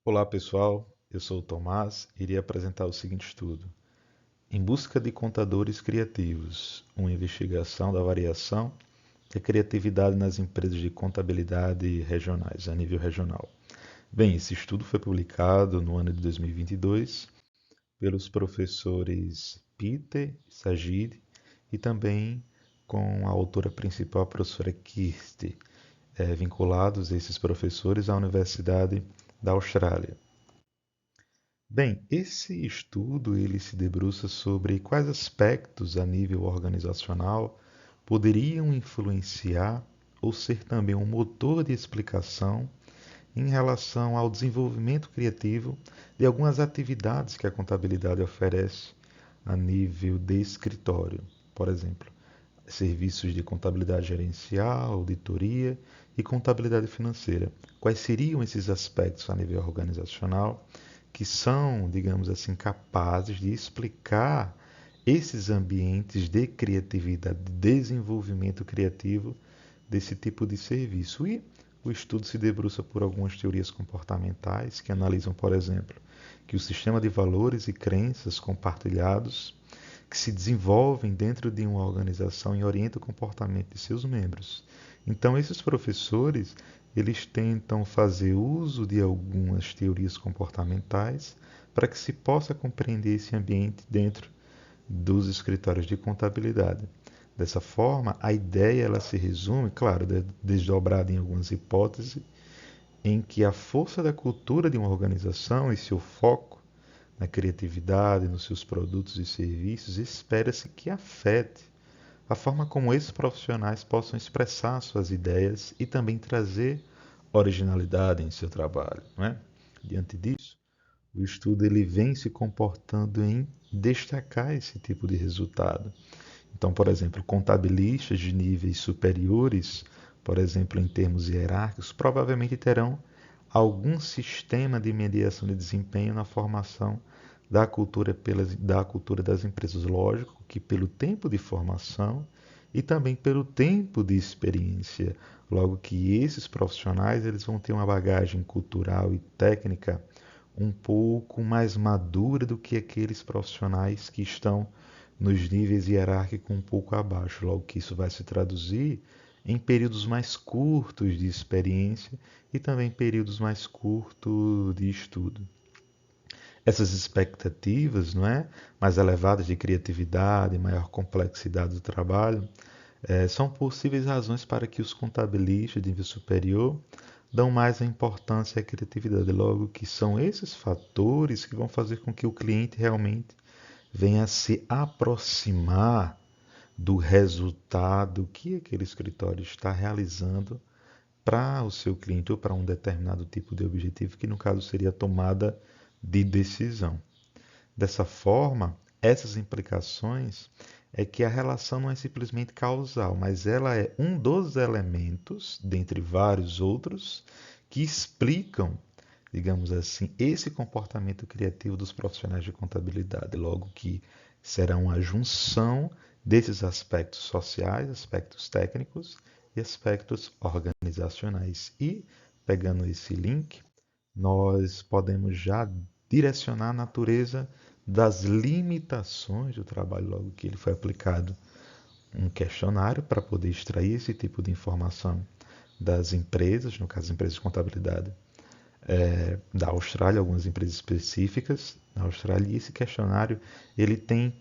Olá pessoal, eu sou o Tomás e irei apresentar o seguinte estudo. Em busca de contadores criativos, uma investigação da variação e criatividade nas empresas de contabilidade regionais, a nível regional. Bem, esse estudo foi publicado no ano de 2022 pelos professores Peter Sajid e também com a autora principal, a professora Kirsty, vinculados esses professores à Universidade da Austrália. Bem, esse estudo ele se debruça sobre quais aspectos a nível organizacional poderiam influenciar ou ser também um motor de explicação em relação ao desenvolvimento criativo de algumas atividades que a contabilidade oferece a nível de escritório. Por exemplo, serviços de contabilidade gerencial, auditoria e contabilidade financeira. Quais seriam esses aspectos a nível organizacional que são, digamos assim, capazes de explicar esses ambientes de criatividade, de desenvolvimento criativo desse tipo de serviço? E o estudo se debruça por algumas teorias comportamentais que analisam, por exemplo, que o sistema de valores e crenças compartilhados que se desenvolvem dentro de uma organização e orientam o comportamento de seus membros. Então, esses professores, eles tentam fazer uso de algumas teorias comportamentais para que se possa compreender esse ambiente dentro dos escritórios de contabilidade. Dessa forma, a ideia ela se resume, claro, desdobrada em algumas hipóteses, em que a força da cultura de uma organização e seu foco na criatividade, nos seus produtos e serviços, espera-se que afete a forma como esses profissionais possam expressar suas ideias e também trazer originalidade em seu trabalho, não é? Diante disso, o estudo ele vem se comportando em destacar esse tipo de resultado. Então, por exemplo, contabilistas de níveis superiores, por exemplo, em termos hierárquicos, provavelmente terão algum sistema de mediação de desempenho na formação da cultura das empresas. Lógico que pelo tempo de formação e também pelo tempo de experiência, logo que esses profissionais eles vão ter uma bagagem cultural e técnica um pouco mais madura do que aqueles profissionais que estão nos níveis hierárquicos um pouco abaixo, logo que isso vai se traduzir em períodos mais curtos de experiência e também períodos mais curtos de estudo. Essas expectativas, não é, mais elevadas de criatividade, maior complexidade do trabalho, são possíveis razões para que os contabilistas de nível superior dão mais a importância à criatividade, logo que são esses fatores que vão fazer com que o cliente realmente venha a se aproximar do resultado que aquele escritório está realizando para o seu cliente ou para um determinado tipo de objetivo, que no caso seria a tomada de decisão. Dessa forma, essas implicações é que a relação não é simplesmente causal, mas ela é um dos elementos, dentre vários outros, que explicam, digamos assim, esse comportamento criativo dos profissionais de contabilidade, logo que será uma junção desses aspectos sociais, aspectos técnicos e aspectos organizacionais. E, pegando esse link, nós podemos já direcionar a natureza das limitações do trabalho, logo que ele foi aplicado um questionário para poder extrair esse tipo de informação das empresas, no caso, empresas de contabilidade da Austrália, algumas empresas específicas na Austrália, e esse questionário ele tem,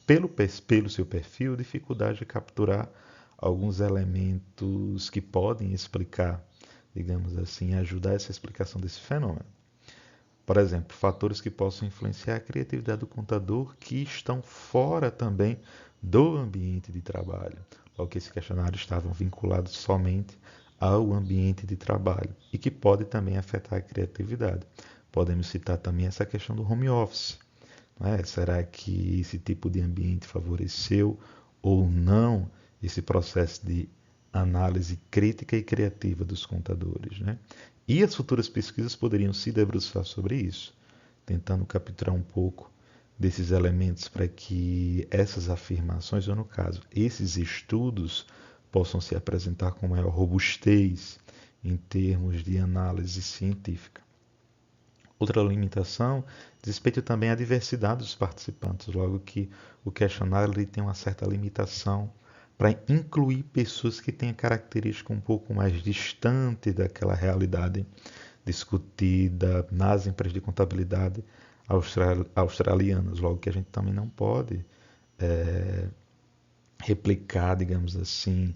pelo seu perfil, dificuldade de capturar alguns elementos que podem explicar, digamos assim, ajudar essa explicação desse fenômeno. Por exemplo, fatores que possam influenciar a criatividade do contador que estão fora também do ambiente de trabalho. Logo que esse questionário estavam vinculados somente ao ambiente de trabalho e que pode também afetar a criatividade. Podemos citar também essa questão do home office. Não é? Será que esse tipo de ambiente favoreceu ou não esse processo de análise crítica e criativa dos contadores, né? E as futuras pesquisas poderiam se debruçar sobre isso, tentando capturar um pouco desses elementos para que essas afirmações, ou no caso, esses estudos, possam se apresentar com maior robustez em termos de análise científica. Outra limitação diz respeito também à diversidade dos participantes, logo que o questionário ele tem uma certa limitação para incluir pessoas que tenham característica um pouco mais distante daquela realidade discutida nas empresas de contabilidade australianas, logo que a gente também não pode replicar, digamos assim,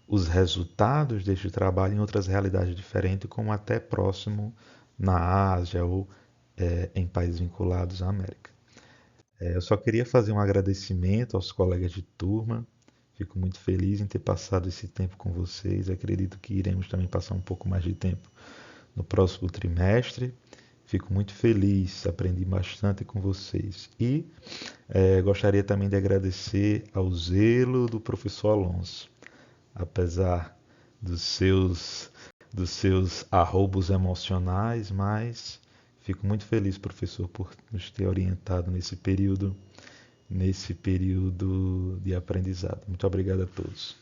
os resultados deste trabalho em outras realidades diferentes, como até próximo na Ásia ou em países vinculados à América. Eu só queria fazer um agradecimento aos colegas de turma. Fico muito feliz em ter passado esse tempo com vocês. Acredito que iremos também passar um pouco mais de tempo no próximo trimestre. Fico muito feliz, aprendi bastante com vocês. E gostaria também de agradecer ao zelo do professor Alonso. Apesar dos seus arroubos emocionais, mas fico muito feliz, professor, por nos ter orientado nesse período de aprendizado. Muito obrigado a todos.